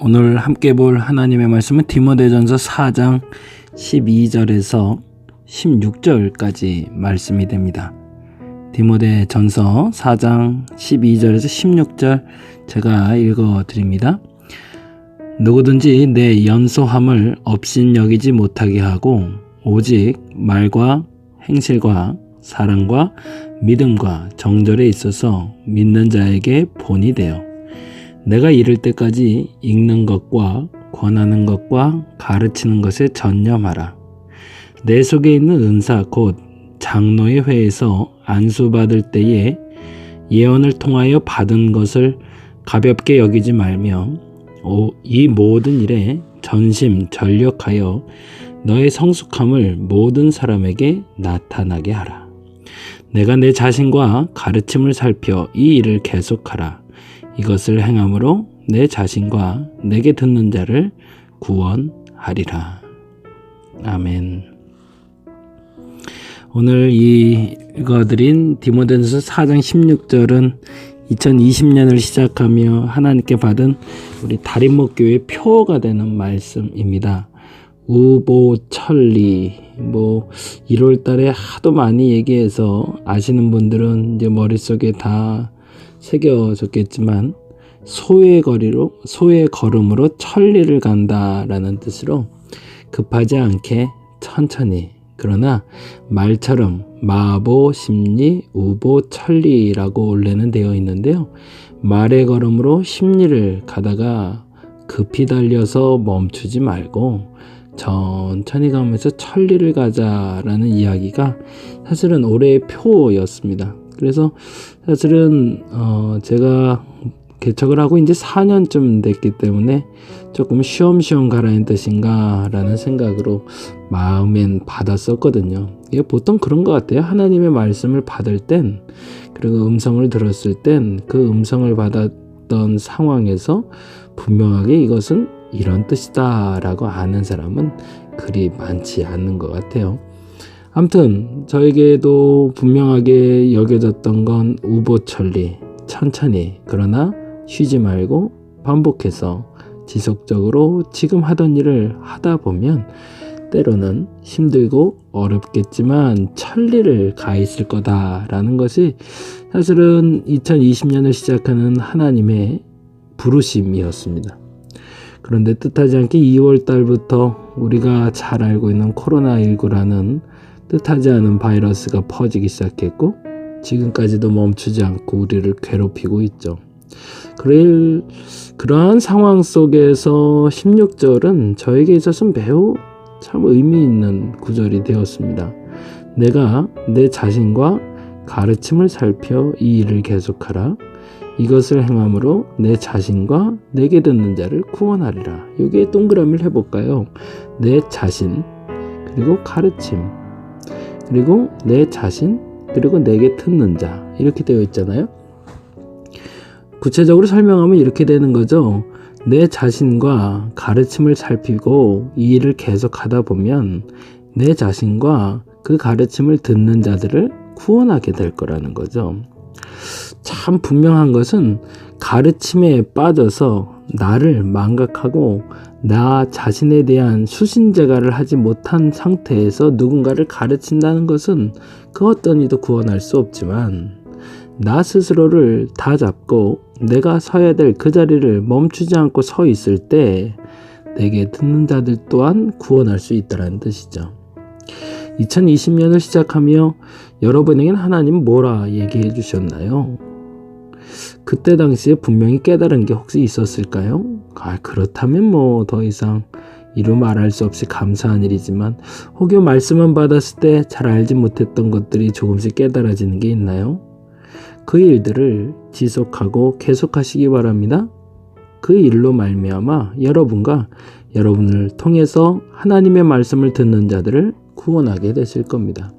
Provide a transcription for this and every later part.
오늘 함께 볼 하나님의 말씀은 디모데전서 4장 12절에서 16절까지 말씀이 됩니다. 디모데전서 4장 12절에서 16절 제가 읽어드립니다. 누구든지 내 연소함을 업신여기지 못하게 하고 오직 말과 행실과 사랑과 믿음과 정절에 있어서 믿는 자에게 본이 되어 내가 이를 때까지 읽는 것과 권하는 것과 가르치는 것에 전념하라. 내 속에 있는 은사 곧 장로의 회에서 안수받을 때에 예언을 통하여 받은 것을 가볍게 여기지 말며 이 모든 일에 전심전력하여 너의 성숙함을 모든 사람에게 나타나게 하라. 내가 내 자신과 가르침을 살펴 이 일을 계속하라. 이것을 행함으로 내 자신과 내게 듣는 자를 구원하리라. 아멘. 오늘 읽어드린 디모데전서 4장 16절은 2020년을 시작하며 하나님께 받은 우리 다림목교의 표어가 되는 말씀입니다. 우보천리 1월달에 하도 많이 얘기해서 아시는 분들은 이제 머릿속에 다 새겨졌겠지만 소의 걸음으로 천리를 간다라는 뜻으로 급하지 않게 천천히, 그러나 말처럼 마보 심리 우보 천리라고 원래는 되어 있는데요. 말의 걸음으로 심리를 가다가 급히 달려서 멈추지 말고 천천히 가면서 천리를 가자라는 이야기가 사실은 올해의 표였습니다. 그래서 사실은 제가 개척을 하고 이제 4년쯤 됐기 때문에 조금 쉬엄쉬엄 가라는 뜻인가 라는 생각으로 마음엔 받았었거든요. 이게 보통 그런 것 같아요. 하나님의 말씀을 받을 땐, 그리고 음성을 들었을 땐 그 음성을 받았던 상황에서 분명하게 이것은 이런 뜻이다 라고 아는 사람은 그리 많지 않는 것 같아요. 아무튼 저에게도 분명하게 여겨졌던 건 우보천리, 천천히, 그러나 쉬지 말고 반복해서 지속적으로 지금 하던 일을 하다 보면 때로는 힘들고 어렵겠지만 천리를 가 있을 거다라는 것이 사실은 2020년을 시작하는 하나님의 부르심이었습니다. 그런데 뜻하지 않게 2월 달부터 우리가 잘 알고 있는 코로나19라는 뜻하지 않은 바이러스가 퍼지기 시작했고 지금까지도 멈추지 않고 우리를 괴롭히고 있죠. 그러한 상황 속에서 16절은 저에게 있어서 매우 참 의미 있는 구절이 되었습니다. 내가 내 자신과 가르침을 살펴 이 일을 계속하라. 이것을 행함으로 내 자신과 내게 듣는 자를 구원하리라. 여기에 동그라미를 해볼까요? 내 자신, 그리고 가르침, 그리고 내 자신, 그리고 내게 듣는 자, 이렇게 되어 있잖아요. 구체적으로 설명하면 이렇게 되는 거죠. 내 자신과 가르침을 살피고 이 일을 계속하다 보면 내 자신과 그 가르침을 듣는 자들을 구원하게 될 거라는 거죠. 참 분명한 것은 가르침에 빠져서 나를 망각하고 나 자신에 대한 수신제가를 하지 못한 상태에서 누군가를 가르친다는 것은 그 어떤 이도 구원할 수 없지만 나 스스로를 다 잡고 내가 서야 될 그 자리를 멈추지 않고 서 있을 때 내게 듣는 자들 또한 구원할 수 있다는 뜻이죠. 2020년을 시작하며 여러분에게는 하나님 뭐라 얘기해 주셨나요? 그때 당시에 분명히 깨달은 게 혹시 있었을까요? 그렇다면 더 이상 이루 말할 수 없이 감사한 일이지만 혹여 말씀만 받았을 때 잘 알지 못했던 것들이 조금씩 깨달아지는 게 있나요? 그 일들을 지속하고 계속하시기 바랍니다. 그 일로 말미암아 여러분과 여러분을 통해서 하나님의 말씀을 듣는 자들을 구원하게 되실 겁니다.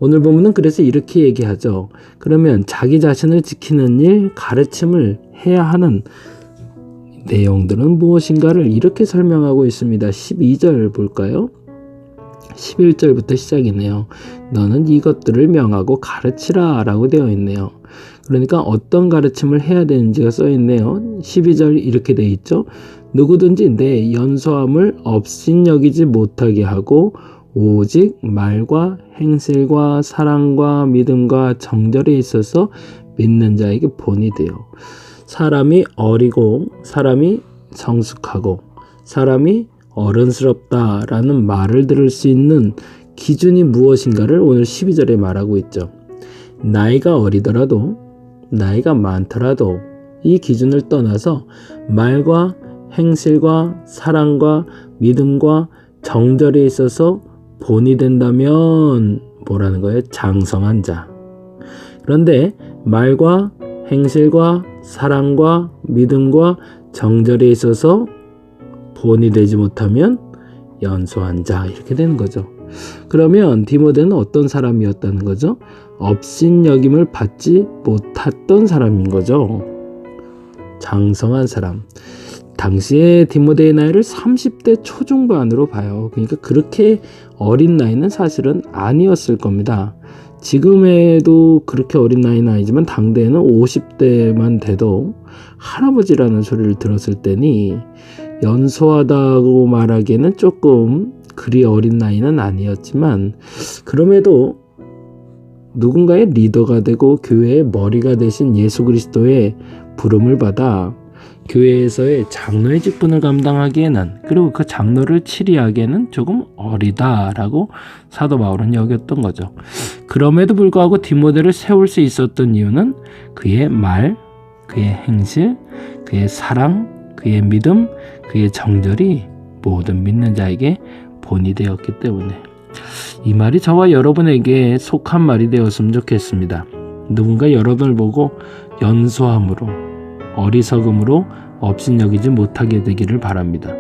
오늘 본문은 그래서 이렇게 얘기하죠. 그러면 자기 자신을 지키는 일, 가르침을 해야 하는 내용들은 무엇인가를 이렇게 설명하고 있습니다. 12절 볼까요? 11절부터 시작이네요. 너는 이것들을 명하고 가르치라 라고 되어 있네요. 그러니까 어떤 가르침을 해야 되는지가 써 있네요. 12절 이렇게 돼 있죠. 누구든지 내 연소함을 업신여기지 못하게 하고 오직 말과 행실과 사랑과 믿음과 정절에 있어서 믿는 자에게 본이 돼요. 사람이 어리고 사람이 성숙하고 사람이 어른스럽다라는 말을 들을 수 있는 기준이 무엇인가를 오늘 12절에 말하고 있죠. 나이가 어리더라도 나이가 많더라도 이 기준을 떠나서 말과 행실과 사랑과 믿음과 정절에 있어서 본이 된다면 뭐라는 거예요? 장성한 자. 그런데 말과 행실과 사랑과 믿음과 정절에 있어서 본이 되지 못하면 연소한 자 이렇게 되는 거죠. 그러면 디모데는 어떤 사람이었다는 거죠? 업신여김을 받지 못했던 사람인 거죠. 장성한 사람. 당시에 디모데의 나이를 30대 초중반으로 봐요. 그러니까 그렇게 어린 나이는 사실은 아니었을 겁니다. 지금에도 그렇게 어린 나이는 아니지만 당대에는 50대만 돼도 할아버지라는 소리를 들었을 때니 연소하다고 말하기에는 조금 그리 어린 나이는 아니었지만 그럼에도 누군가의 리더가 되고 교회의 머리가 되신 예수 그리스도의 부름을 받아 교회에서의 장로의 직분을 감당하기에는 그리고 그 장로를 치리하기에는 조금 어리다라고 사도 바울은 여겼던 거죠. 그럼에도 불구하고 디모데를 세울 수 있었던 이유는 그의 말, 그의 행실, 그의 사랑, 그의 믿음, 그의 정절이 모든 믿는 자에게 본이 되었기 때문에 이 말이 저와 여러분에게 속한 말이 되었으면 좋겠습니다. 누군가 여러분을 보고 연소함으로 어리석음으로 업신여기지 못하게 되기를 바랍니다.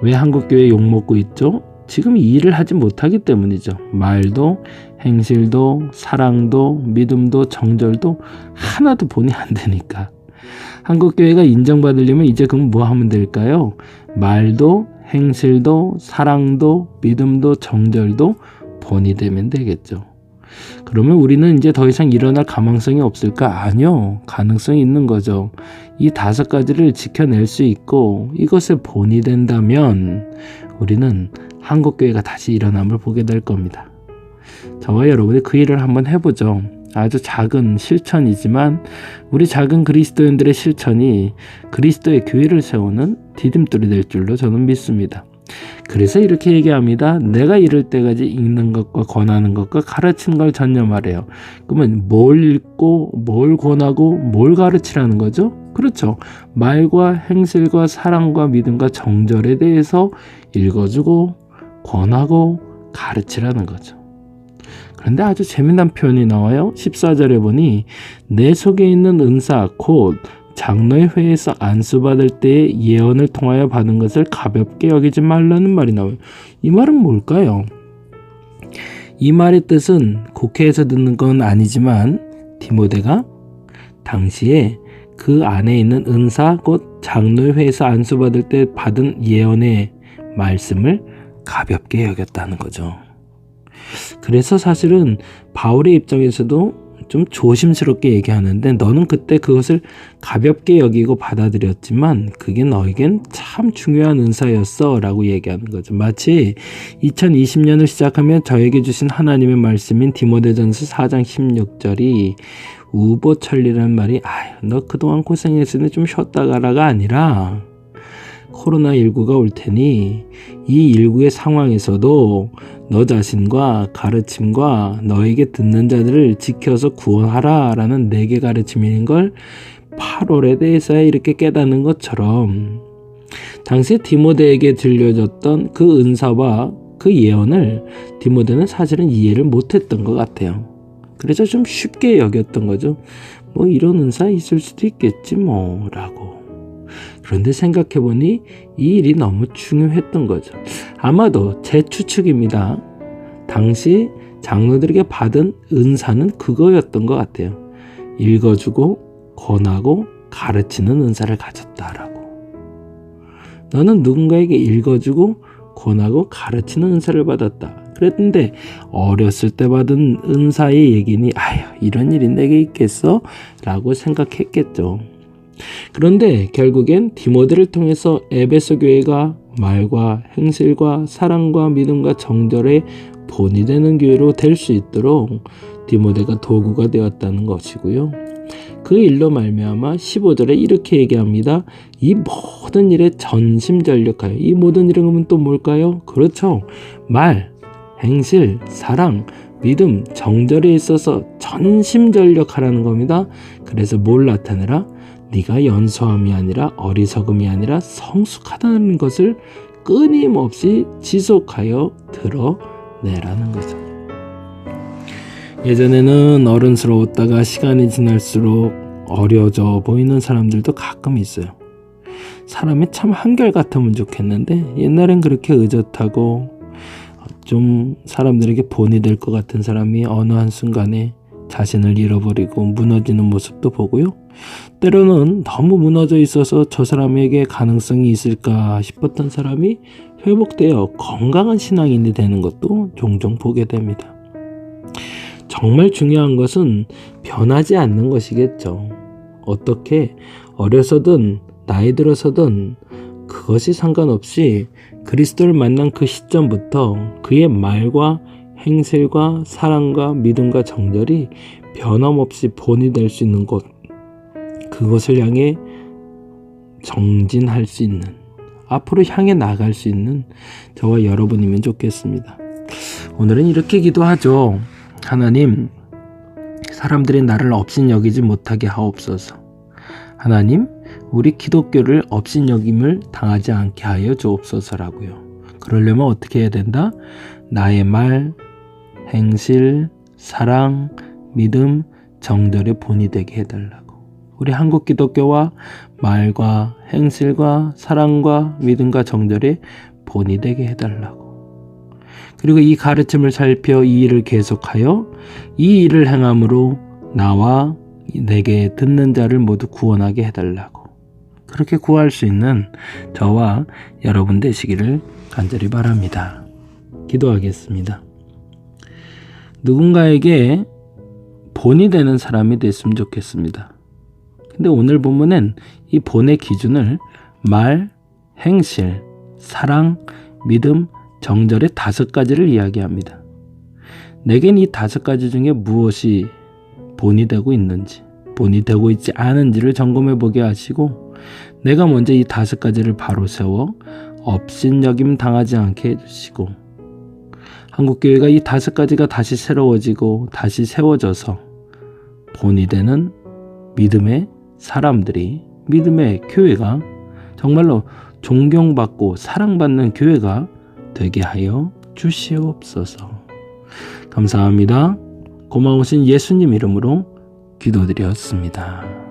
왜 한국교회 욕먹고 있죠? 지금 이 일을 하지 못하기 때문이죠. 말도 행실도 사랑도 믿음도 정절도 하나도 본이 안 되니까. 한국교회가 인정받으려면 이제 그럼 뭐 하면 될까요? 말도 행실도 사랑도 믿음도 정절도 본이 되면 되겠죠. 그러면 우리는 이제 더 이상 일어날 가망성이 없을까? 아니요. 가능성이 있는 거죠. 이 5가지를 지켜낼 수 있고 이것에 본이 된다면 우리는 한국교회가 다시 일어남을 보게 될 겁니다. 저와 여러분이 그 일을 한번 해보죠. 아주 작은 실천이지만 우리 작은 그리스도인들의 실천이 그리스도의 교회를 세우는 디딤돌이 될 줄로 저는 믿습니다. 그래서 이렇게 얘기합니다. 내가 이럴 때까지 읽는 것과 권하는 것과 가르치는 걸 전념하래요. 그러면 뭘 읽고 뭘 권하고 뭘 가르치라는 거죠? 그렇죠. 말과 행실과 사랑과 믿음과 정절에 대해서 읽어주고 권하고 가르치라는 거죠. 그런데 아주 재미난 표현이 나와요. 14절에 보니 내 속에 있는 은사 곧 장로의 회에서 안수받을 때의 예언을 통하여 받은 것을 가볍게 여기지 말라는 말이 나와요. 이 말은 뭘까요? 이 말의 뜻은 국회에서 듣는 건 아니지만 디모데가 당시에 그 안에 있는 은사 곧 장로의 회에서 안수받을 때 받은 예언의 말씀을 가볍게 여겼다는 거죠. 그래서 사실은 바울의 입장에서도 좀 조심스럽게 얘기하는데 너는 그때 그것을 가볍게 여기고 받아들였지만 그게 너에겐 참 중요한 은사였어 라고 얘기하는 거죠. 마치 2020년을 시작하면 저에게 주신 하나님의 말씀인 디모데전서 4장 16절이 우보천리라는 말이 너 그동안 고생했으니 좀 쉬었다 가라가 아니라 코로나19가 올 테니 이 19의 상황에서도 너 자신과 가르침과 너에게 듣는 자들을 지켜서 구원하라 라는 내게 가르침인 걸 8월에 대해서야 이렇게 깨닫는 것처럼 당시 디모데에게 들려줬던 그 은사와 그 예언을 디모데는 사실은 이해를 못했던 것 같아요. 그래서 좀 쉽게 여겼던 거죠. 뭐 이런 은사 있을 수도 있겠지 뭐 라고. 그런데 생각해보니 이 일이 너무 중요했던 거죠. 아마도 제 추측입니다. 당시 장로들에게 받은 은사는 그거였던 것 같아요. 읽어주고 권하고 가르치는 은사를 가졌다라고. 너는 누군가에게 읽어주고 권하고 가르치는 은사를 받았다. 그랬는데 어렸을 때 받은 은사의 얘기니 아휴 이런 일이 내게 있겠어? 라고 생각했겠죠. 그런데 결국엔 디모데를 통해서 에베소 교회가 말과 행실과 사랑과 믿음과 정절의 본이 되는 교회로 될 수 있도록 디모데가 도구가 되었다는 것이고요. 그 일로 말미암아 15절에 이렇게 얘기합니다. 이 모든 일에 전심전력하여. 이 모든 일은 그러면 또 뭘까요? 그렇죠. 말, 행실, 사랑, 믿음, 정절에 있어서 전심전력하라는 겁니다. 그래서 뭘 나타내라? 네가 연소함이 아니라 어리석음이 아니라 성숙하다는 것을 끊임없이 지속하여 드러내라는 거죠. 예전에는 어른스러웠다가 시간이 지날수록 어려져 보이는 사람들도 가끔 있어요. 사람이 참 한결같으면 좋겠는데 옛날엔 그렇게 의젓하고 좀 사람들에게 본이 될 것 같은 사람이 어느 한순간에 자신을 잃어버리고 무너지는 모습도 보고요. 때로는 너무 무너져 있어서 저 사람에게 가능성이 있을까 싶었던 사람이 회복되어 건강한 신앙인이 되는 것도 종종 보게 됩니다. 정말 중요한 것은 변하지 않는 것이겠죠. 어떻게 어려서든 나이 들어서든 그것이 상관없이 그리스도를 만난 그 시점부터 그의 말과 행실과 사랑과 믿음과 정절이 변함없이 본이 될 수 있는 곳, 그것을 향해 정진할 수 있는, 앞으로 향해 나갈 수 있는 저와 여러분이면 좋겠습니다. 오늘은 이렇게 기도하죠. 하나님, 사람들이 나를 업신여기지 못하게 하옵소서. 하나님, 우리 기독교를 업신여김을 당하지 않게 하여 주옵소서라고요. 그러려면 어떻게 해야 된다? 나의 말, 행실, 사랑, 믿음, 정절의 본이 되게 해달라고. 우리 한국 기독교와 말과 행실과 사랑과 믿음과 정절의 본이 되게 해달라고. 그리고 이 가르침을 살펴 이 일을 계속하여 이 일을 행함으로 나와 내게 듣는 자를 모두 구원하게 해달라고. 그렇게 구할 수 있는 저와 여러분 되시기를 간절히 바랍니다. 기도하겠습니다. 누군가에게 본이 되는 사람이 됐으면 좋겠습니다. 근데 오늘 본문엔 이 본의 기준을 말, 행실, 사랑, 믿음, 정절의 5가지를 이야기합니다. 내겐 이 5가지 중에 무엇이 본이 되고 있는지, 본이 되고 있지 않은지를 점검해 보게 하시고 내가 먼저 이 5가지를 바로 세워 업신여김 당하지 않게 해주시고 한국교회가 이 5가지가 다시 새로워지고 다시 세워져서 본이 되는 믿음의 사람들이, 믿음의 교회가 정말로 존경받고 사랑받는 교회가 되게 하여 주시옵소서. 감사합니다. 고마우신 예수님 이름으로 기도드렸습니다.